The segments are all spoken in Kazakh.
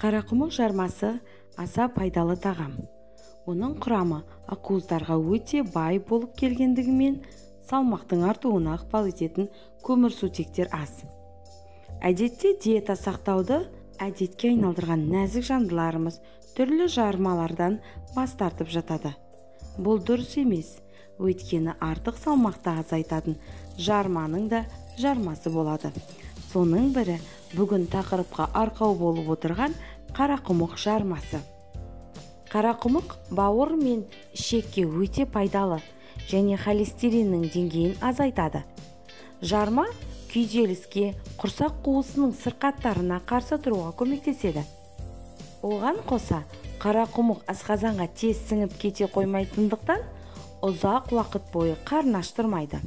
Қарақұмық жармасы аса пайдалы тағам. Оның құрамы ақуыздарға өте бай болып келгендігімен салмақтың артуына ықпал ететін көмірсутектер аз. Әдетте диета сақтауды әдетке айналдырған нәзік жандыларымыз түрлі жармалардан бас тартып жатады. Бұл дұрыс емес, өйткені артық салмақты азайтатын жарманың да жармасы болады. Соның бірі бүгін тақырыпқа арқау болып отырған қарақұмық жармасы. Қарақұмық бауыр мен ішекке өте пайдалы және холестериннің деңгейін азайтады. Жарма күйзеліске, құрсақ қуысының сырқаттарына қарсы тұруға көмектеседі. Оған қоса, қарақұмық асқазанға тез сіңіп кете қоймайтындықтан ұзақ уақыт бойы қарны аштырмайды.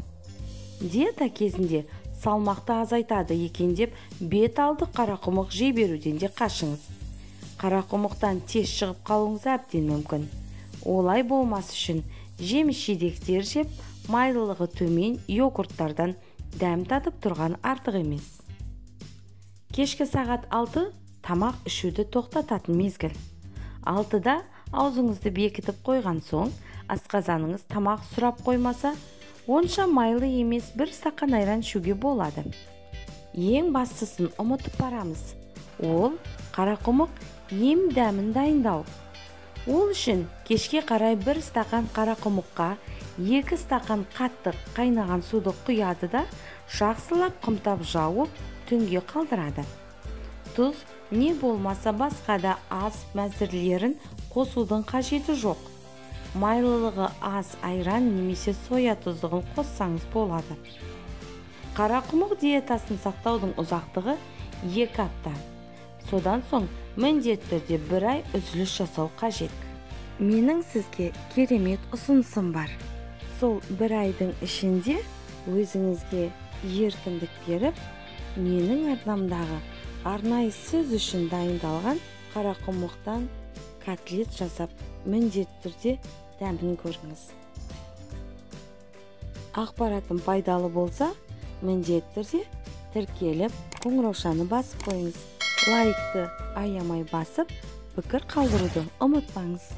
Диета кезінде салмақты азайтады екен деп бет алды қарақұмық жей беруден де қашыңыз. Қарақұмықтан тез шығып қалуыңыз әбден мүмкін. Олай болмас үшін жеміс-жидектер жеп, майлылығы төмен йогурттардан дәм татып тұрған артық емес. Кешкі сағат 6 тамақ ішуді тоқтататын мезгіл. 6-да аузыңызды бекітіп қойған соң, асқазаныңыз тамақ сұрап қоймаса, онша майлы емес бір стақан айран ішуге болады. Ең бастысын ұмытып барамыз. Ол қарақұмық ем дәмін дайындау. Ол үшін кешке қарай бір стақан қарақұмыққа 2 стақан қатты қайнаған суды құяды да жақсылап қымтап жауып түнге қалдырады. Тұз не болмаса басқа да ас мәзірлерін қосудың қажеті жоқ. Майлылығы аз айран немесе соя тұздығын қоссаңыз болады. Қарақұмық диетасын сақтаудың ұзақтығы 2 апта. Содан соң міндетті түрде 1 ай үзіліс жасау қажет. Менің сізге керемет ұсынысым бар. Сол 1 айдың ішінде өзіңізге еркіндік беріп, менің арнамдағы арнайы сіз үшін дайындалған қарақұмықтан котлет жасап, міндетті түрде дәмін көріңіз. Ақпаратым пайдалы болса, міндетті түрде тіркеліп, қоңыраушаны басып қойыңыз. Лайкты аямай басып, пікір қалдыруды ұмытпаңыз.